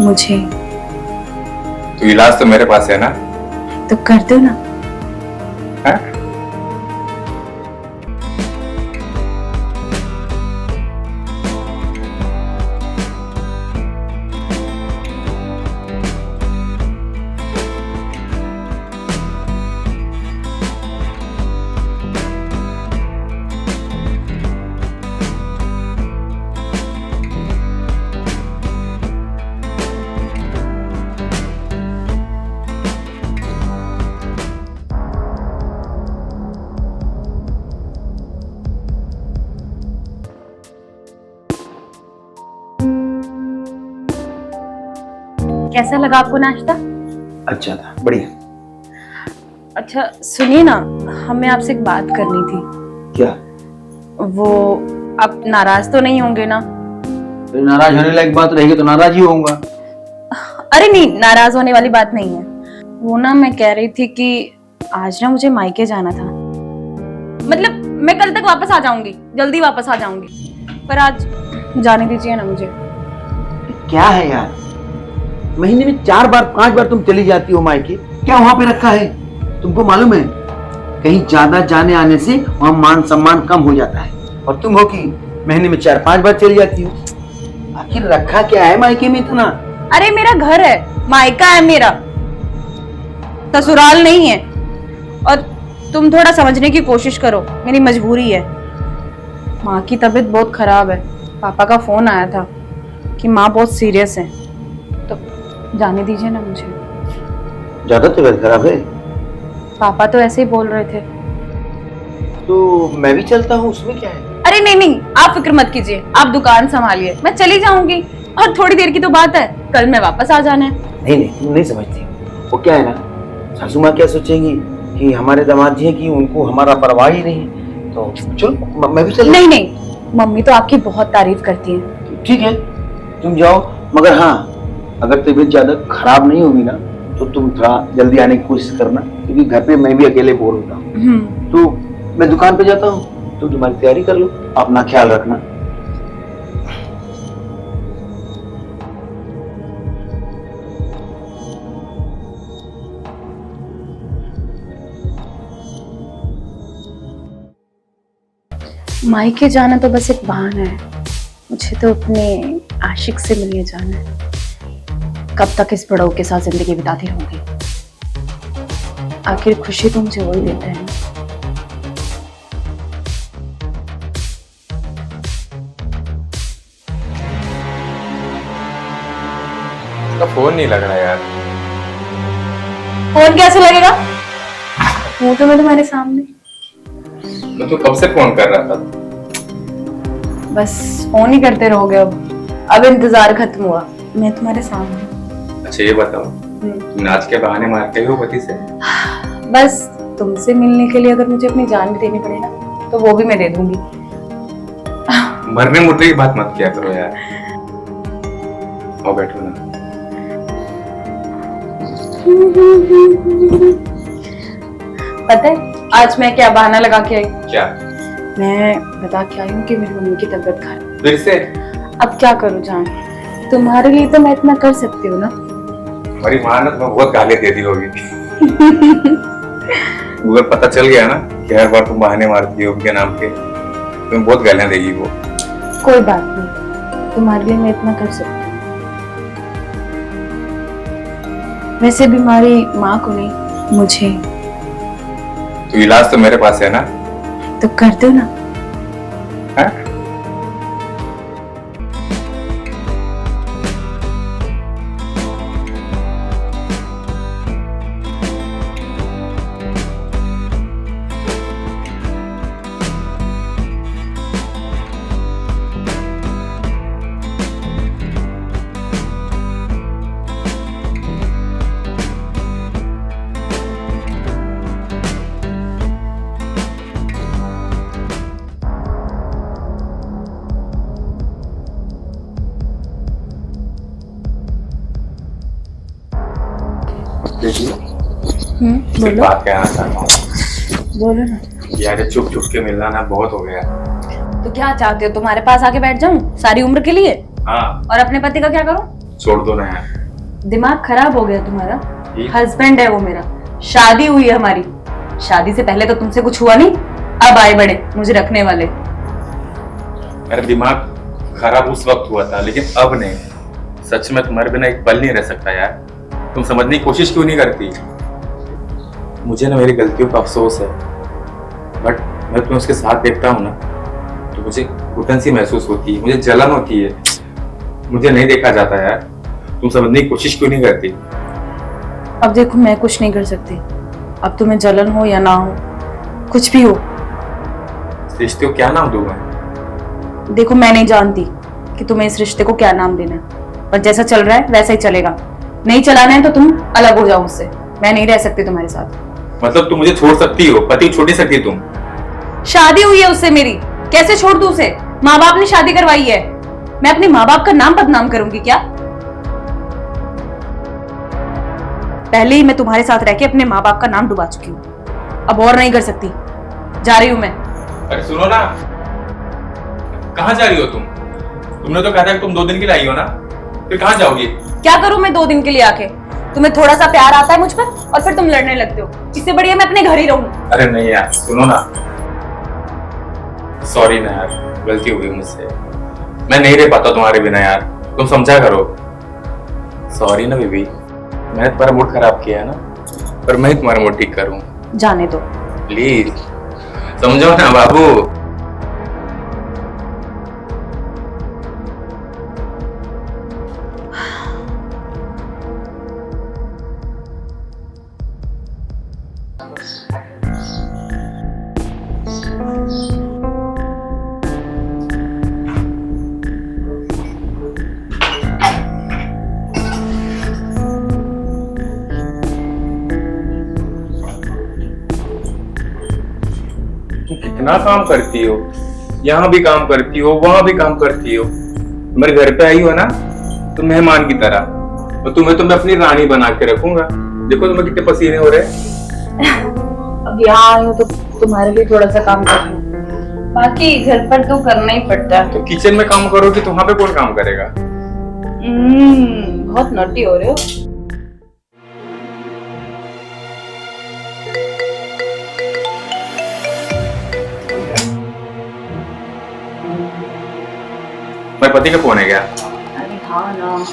मुझे। तो इलाज तो मेरे पास है ना? तो कर दो ना। है? कैसा लगा आपको नाश्ता? अच्छा था, बढ़िया। अच्छा सुनिए ना, हमें आपसे एक बात करनी थी। क्या? वो आप नाराज तो नहीं होंगे ना? तो नाराज होने लायक बात रहेगी तो नाराज ही होऊंगा। अरे नहीं, नाराज होने वाली बात नहीं है। वो ना मैं कह रही थी कि आज ना मुझे मायके जाना था। मतलब मैं कल तक वापस आ जाऊंगी, जल्दी वापस आ जाऊंगी, पर आज जाने दीजिए ना मुझे। क्या है यार, महीने में 4 बार 5 बार तुम चली जाती हो मायके, क्या वहां पे रखा है? तुमको मालूम है कहीं ज्यादा जाने आने से वहां मान सम्मान कम हो जाता है, और तुम हो कि महीने में 4-5 बार चली जाती हो। आखिर रखा क्या है मायके में इतना? अरे मेरा घर है, मायका है मेरा, ससुराल नहीं है। और तुम थोड़ा समझने की कोशिश करो, मेरी मजबूरी है। माँ की तबीयत बहुत खराब है, पापा का फोन आया था कि माँ बहुत सीरियस है, तो जाने दीजिए ना मुझे। ज्यादा तबीयत खराब है? पापा तो ऐसे ही बोल रहे थे। तो मैं भी चलता हूँ, उसमें क्या है? अरे नहीं नहीं, आप फिक्र मत कीजिए, आप दुकान संभालिए, मैं चली जाऊंगी, और थोड़ी देर की तो बात है, कल मैं वापस आ जाना है। नहीं नहीं, तुम नहीं समझती। वो क्या है ना, सासू माँ क्या सोचेंगी कि हमारे दामाद जी हैं कि उनको हमारा परवाह ही नहीं। तो चलो मैं भी चल। नहीं नहीं, मम्मी तो आपकी बहुत तारीफ करती है। ठीक है तुम जाओ, मगर हाँ अगर तबीयत ज्यादा खराब नहीं होगी ना तो तुम थोड़ा जल्दी आने की कोशिश करना, क्योंकि घर पे मैं भी अकेले बोर होता हूँ। तो मैं दुकान पे जाता हूँ, तो तुम्हारी तैयारी कर लो, अपना ख्याल रखना। मायके जाना तो बस एक बहाना है, मुझे तो अपने आशिक से मिलने जाना है। कब तक इस बड़ों के साथ जिंदगी बिताती रहूंगी? आखिर खुशी तो मुझे वही देता है। उसका फोन नहीं लग रहा यार। फोन कैसे लगेगा? वो तो मैं तुम्हारे सामने। मैं तो कब से फोन कर रहा था। बस फोन ही करते रहोगे अब इंतजार खत्म हुआ, मैं तुम्हारे सामने। अच्छा ये बताओ, तुम नाच के बहाने मारते हो पति से? बस तुमसे मिलने के लिए अगर मुझे अपनी जान भी देनी पड़े ना, तो वो भी मैं दे दूंगी। मरने मुर्दे की बात मत किया करो यार। आओ बैठो ना। पता है आज मैं क्या बहाना लगा के आई? क्या? मैं बता के आई हूँ कि मेरी मम्मी की तबीयत खराब। फिर से? अब क्या करूँ जान, तुम्हारे लिए तो मैं इतना कर सकती हूँ ना। हमारी माँ ने तुम्हें बहुत गाली दे दी होगी। अगर पता चल गया ना कि हर बार तुम बहाने मारती हो उनके नाम के, तुम्हें बहुत गालियां देगी वो। कोई बात नहीं, तुम्हारे लिए मैं इतना कर सकती हूँ। वैसे बीमारी माँ को नहीं, मुझे। तो इलाज तो मेरे पास है ना? तो कर दो ना। है? एक बोलो बात कहना चाहता हूँ बोलो ना। यार, चुप चुप के मिलना ना बहुत हो गया। तो क्या चाहते हो, तुम्हारे पास आके बैठ जाऊं सारी उम्र के लिए? हाँ। और अपने पति का क्या करूं? छोड़ दो ना यार। दिमाग खराब हो गया तुम्हारा? ये? हस्बैंड है वो मेरा, शादी हुई है हमारी। शादी से पहले तो तुमसे कुछ हुआ नहीं, अब आए बड़े मुझे रखने वाले। मेरा दिमाग खराब उस वक्त हुआ था, लेकिन अब नहीं। सच में तुम्हारे बिना एक पल नहीं रह सकता यार। तुम समझने की कोशिश क्यों नहीं करती? मुझे ना मेरी गलतियों का अफसोस है, बट मैं तुम्हें उसके साथ देखता हूँ ना तो मुझे घुटन सी महसूस होती है, मुझे जलन होती है। मुझे नहीं देखा जाता यार। तुम समझने की कोशिश क्यों नहीं करती? अब देखो मैं कुछ नहीं कर सकती। अब तुम्हें जलन हो या ना हो, कुछ भी हो, इस रिश्ते को क्या नाम दूं मैं? देखो मैं नहीं जानती कि तुम्हें इस रिश्ते को क्या नाम देना है, पर जैसा चल रहा है वैसा ही चलेगा। नहीं चलाना है तो तुम अलग हो जाओ मुझसे। मैं नहीं रह सकती तुम्हारे साथ। मतलब तुम मुझे छोड़ सकती हो, पति को छोड़ नहीं सकती तुम? शादी हुई है उससे मेरी, कैसे छोड़ दूं उसे? माँ बाप ने शादी करवाई है, मैं अपने माँ बाप का नाम बदनाम करूंगी क्या? पहले ही मैं तुम्हारे साथ रह के अपने माँ बाप का नाम डुबा चुकी हूँ, अब और नहीं कर सकती। जा रही हूँ मैं। अरे सुनो ना, कहाँ जा रही हो तुम? तुमने तो कहा था कि तुम 2 दिन के लिए आई हो ना, फिर कहाँ जाओगी? क्या करूं मैं 2 दिन के लिए आके? तुम्हें थोड़ा सा प्यार आता है मुझ पर और फिर तुम लड़ने लगते हो। इससे बढ़िया मैं अपने घर ही रहूं। अरे नहीं यार, सुनो ना। सॉरी ना यार, गलती हो गई मुझसे। मैं नहीं रह पाता तुम्हारे बिना यार, तुम समझा करो। सॉरी ना बेबी, मैंने तुम्हारा मूड खराब किया है ना, पर मैं ही तुम्हारा मूड ठीक करूं। जाने दो। प्लीज समझो ना बाबू। तुम कितना काम करती हो, यहाँ भी काम करती हो, वहां भी काम करती हो। मेरे घर पे आई हो ना तो मेहमान की तरह, और तुम्हें तो मैं अपनी रानी बना के रखूंगा। देखो तुम्हें कितने पसीने हो रहे हैं। अब यहाँ आई हूँ तो तुम्हारे लिए थोड़ा सा काम कर लूं, बाकी घर पर तो करना ही पड़ता है। तो किचन में काम करोगी तो वहां पे कौन काम करेगा? बहुत नॉटी हो रहे हो। मेरे पति का फोन है क्या? अरे हाँ ना।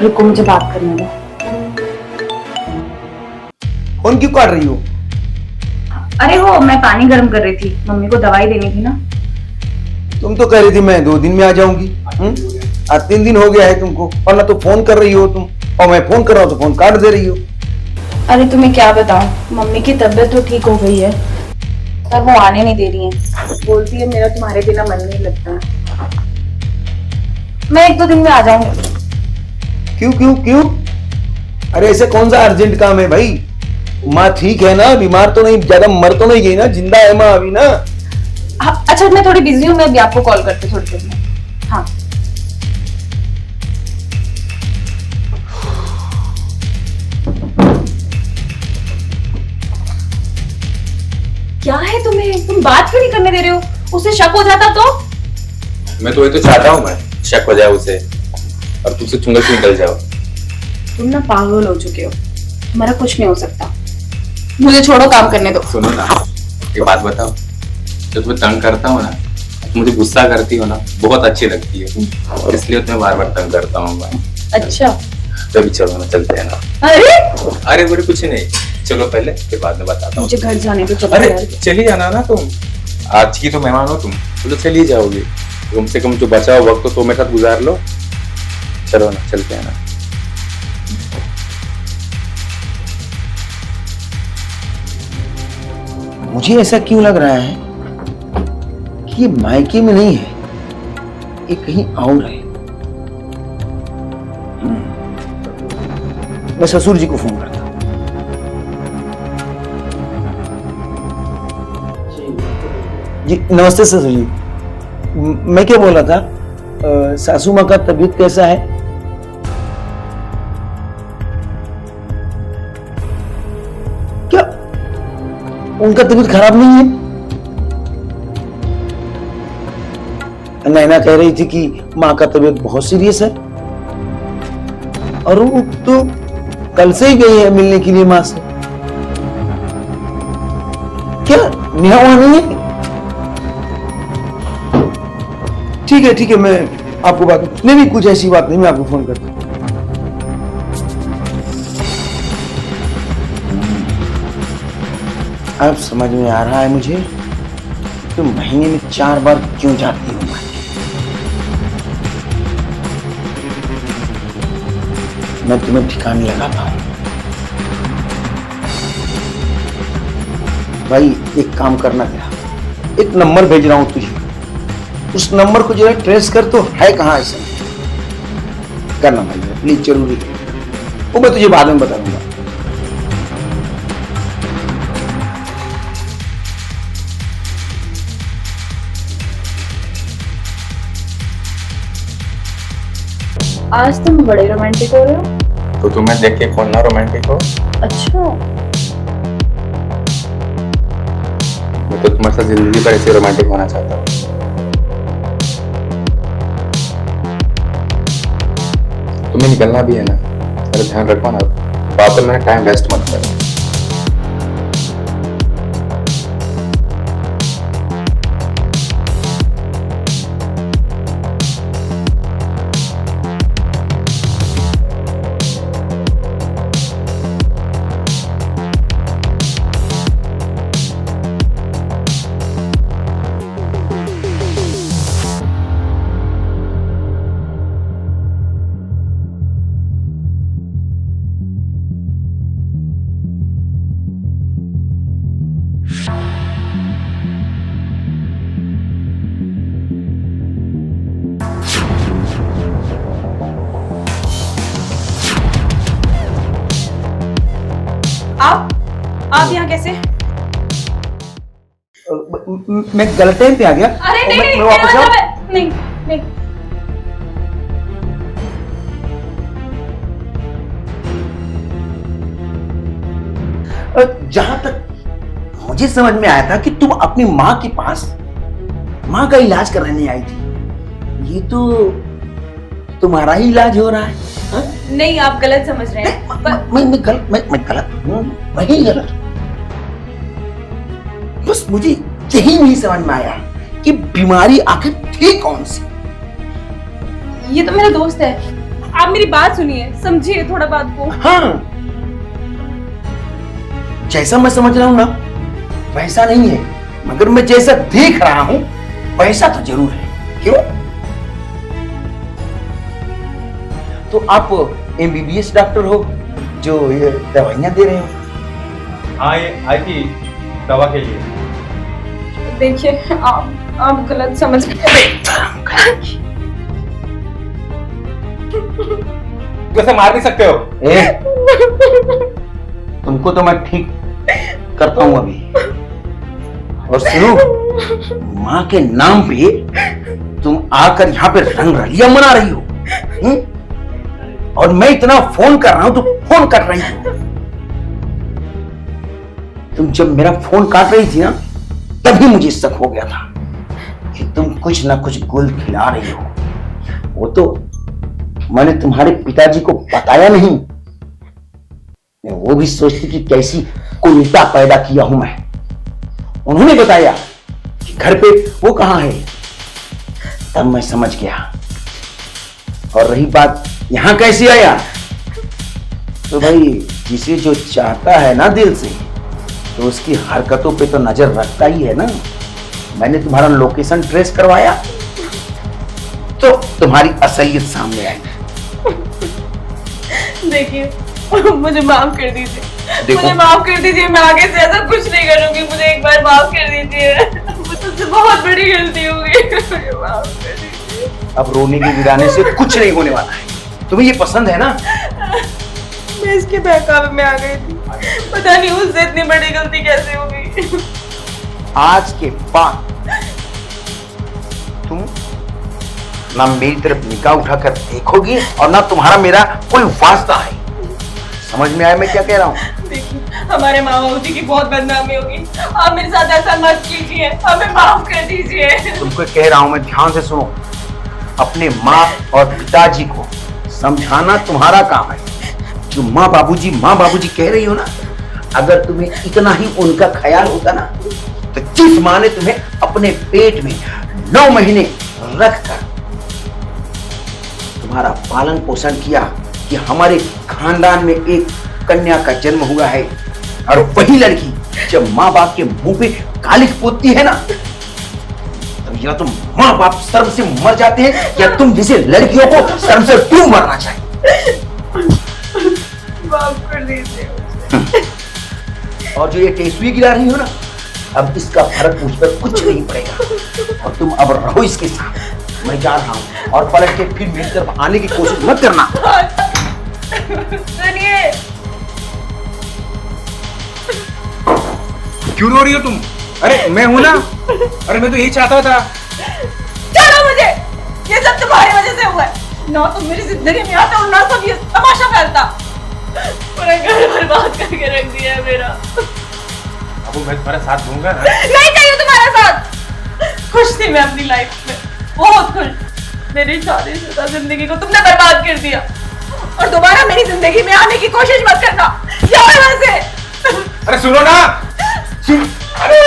रुको मुझे बात करने दो। फोन क्यों काट रही हो? अरे वो मैं पानी गर्म कर रही थी, मम्मी को दवाई देनी थी ना। तुम तो कह रही थी मैं 2 दिन में आ जाऊंगी। आज 3 दिन हो गया है तुमको, वरना तो फोन कर रही हो तुम, और मैं फोन कर रहा हूँ तो फोन काट दे रही हो। अरे तुम्हें क्या बताऊं, मम्मी की तबीयत तो ठीक हो गई है पर वो आने नहीं दे रही है। बोलती है मेरा तुम्हारे बिना मन नहीं लगता है। मैं 1-2 दिन में आ जाऊंगी। क्यों क्यों क्यों? अरे ऐसे कौन सा अर्जेंट काम है भाई? माँ ठीक है ना, बीमार तो नहीं, ज्यादा मर तो नहीं गई ना, जिंदा है माँ अभी ना? हाँ, अच्छा मैं थोड़ी बिजी हूँ, मैं अभी आपको कॉल करती हूँ थोड़ी देर में। हाँ क्या है तुम्हें? तुम बात क्यों नहीं करने दे रहे हो? उसे शक हो जाता तो? मैं तो ये तो चाहता हूँ मैं शक हो जाए उसे, और तुमसे चुंगल से निकल जाओ। तुम ना पागल हो चुके हो, हमारा कुछ नहीं हो सकता। मुझे छोड़ो, काम करने दो। सुनो ना, एक बात बताओ, जब तुम्हें तंग करता हूँ ना, तुम मुझे गुस्सा करती हो ना, बहुत अच्छी लगती है, इसलिए तुम्हें बार बार तंग करता हूँ मैं। अच्छा तभी चलो ना, चलते हैं ना। अरे अरे बोले कुछ नहीं, चलो पहले फिर बाद में बताता हूँ। मुझे घर जाने दो। चलो अरे यार। चली जाना ना तुम, आज की तो मेहमान हो तुम, तो चली जाओगी। कम से कम जो बचा हुआ वक्त तो मेरे साथ गुजार लो। चलो ना, चलते हैं ना। मुझे ऐसा क्यों लग रहा है कि ये मायके में नहीं है, ये कहीं और है। मैं ससुर जी को फोन करता हूं। जी नमस्ते ससुर जी। मैं क्या बोला था, सासू माँ का तबीयत कैसा है? क्या उनका तबीयत खराब नहीं है? नैना कह रही थी कि माँ का तबीयत बहुत सीरियस है, और वो तो कल से ही गई है मिलने के लिए माँ से। क्या नेहा वहां नहीं है? ठीक है, मैं आपको बात नहीं कुछ ऐसी बात नहीं, मैं आपको फोन करता हूँ। अब समझ में आ रहा है मुझे कि महीने में 4 बार क्यों जाती हूँ मैं तुम्हें ठिकाने लगाता हूँ। भाई एक काम करना, क्या एक नंबर भेज रहा हूं तुझे, उस नंबर को जरा ट्रेस कर, तो है कहां ऐसा करना भाई, प्लीज जरूरी है। वो मैं तुझे बाद में बता दूंगा। आज तुम बड़े रोमांटिक हो रहे हो। तो तुम्हें देख के कौन ना रोमांटिक हो? अच्छा, मैं तो तुम्हारे साथ जिंदगी भर ऐसे रोमांटिक होना चाहता हूँ। तुम्हें निकलना भी है ना, अरे ध्यान रखो ना, बात में टाइम वेस्ट मत करो। आप यहाँ कैसे? मैं गलत टाइम पे आ गया। अरे नहीं नहीं, मैं वापस आऊं? नहीं नहीं। जहां तक मुझे समझ में आया था कि तुम अपनी माँ के पास माँ का इलाज कराने आई थी, ये तो तुम्हारा ही इलाज हो रहा है। हा? नहीं, आप गलत समझ रहे हैं। मैं गलत हूँ, मैं ही गलत हूँ। बस मुझे यही नहीं समझ में आया कि बीमारी आखिर थी कौन सी। ये तो मेरा दोस्त है, आप मेरी बात सुनिए, समझिए थोड़ा बात को। हाँ, जैसा मैं समझ रहा हूं ना वैसा नहीं है, मगर मैं जैसा देख रहा हूं वैसा तो जरूर है। क्यों? तो आप MBBS डॉक्टर हो जो ये दवाइयां दे रहे हो? हाँ, ये आई थी दवा के लिए। देखिए, आप गलत समझ कैसे मार नहीं सकते हो? तुमको तो मैं ठीक करता हूं अभी। और सुनो, माँ के नाम पे तुम आकर यहाँ पे रंग रलियां मना रही हो, और मैं इतना फोन कर रहा हूं तो फोन कर रही हो। तुम जब मेरा फोन काट रही थी ना, तभी मुझे शक हो गया था कि तुम कुछ ना कुछ गुल खिला रही हो। वो तो मैंने तुम्हारे पिताजी को बताया नहीं, मैं वो भी सोचती कि कैसी कुलता पैदा किया हूं मैं। उन्होंने बताया कि घर पे वो कहां है, तब मैं समझ गया। और रही बात यहां कैसे आया, तो भाई जिसे जो चाहता है ना दिल से, तो उसकी हरकतों पे तो नजर रखता ही है ना। मैंने तुम्हारा लोकेशन ट्रेस करवाया तो तुम्हारी असलियत सामने आई। देखिए, मुझे माफ कर दीजिए, देखो, मुझे माफ कर दीजिए, मैं आगे से ऐसा कुछ नहीं करूंगी। मुझे एक बार माफ कर दीजिए, मुझसे बहुत बड़ी गलती हो गई, मुझे माफ कर दीजिए। अब रोने की गिराने से कुछ नहीं होने वाला है। तुम्हें ये पसंद है ना? मैं इसके बहकावे में आ गई थी, पता नहीं उससे इतनी बड़ी गलती कैसे हो गई। आज के बाद तुम ना मेरी तरफ निगाह उठाकर देखोगी और ना तुम्हारा मेरा कोई वास्ता है। समझ में आया मैं क्या कह रहा हूँ? देखिए, हमारे माँ बाबू जी की बहुत बदनामी होगी। आप मेरे साथ ऐसा मत कीजिए, हमें माफ कर दीजिए। तुमको कह रहा हूं मैं, ध्यान से सुनो। अपने माँ और पिताजी को समझाना तुम्हारा काम है। जो माँ बाबूजी कह रही हो ना, अगर तुम्हें इतना ही उनका ख्याल होता ना, तो जिस माँ ने तुम्हें अपने पेट में 9 महीने रखकर तुम्हारा पालन पोषण किया कि हमारे खानदान में एक कन्या का जन्म हुआ है, और वही लड़की जब माँ बाप के मुंह पे कालिख पोतती है ना, तब या तो माँ बाप शर्म से मर जाते हैं, या तुम जैसे लड़कियों को शर्म से क्यों मरना चाहिए। माफ कर दीजिए। और जो ये टेस्वी गिरा रही हो ना, अब इसका फर्क मुझ पर कुछ नहीं पड़ेगा, और तुम अब रहो इसके साथ। मैं जा रहा हूँ, और पलट के फिर मेरी तरफ आने की कोशिश मत करना। सुनिए, क्यों रो रही हो तुम? अरे मैं हूं ना। अरे मैं तो यही चाहता था। चलो मुझे, ये सब तुम्हारी वजह से हुआ है। ना तुम मेरी जिंदगी में आते और ना सब ये तमाशा फैलता। पूरा घर बर्बाद करके रख दिया है मेरा। अब मैं तुम्हारा साथ दूंगा ना। नहीं चाहिए तुम्हारा साथ। खुश थी मैं अपनी लाइफ में, बहुत खुश। मेरी शादीशुदा जिंदगी को तुमने बर्बाद कर दिया, और दोबारा मेरी जिंदगी में आने की कोशिश मत करना। जाओ यहाँ से। अरे सुनो ना। अरे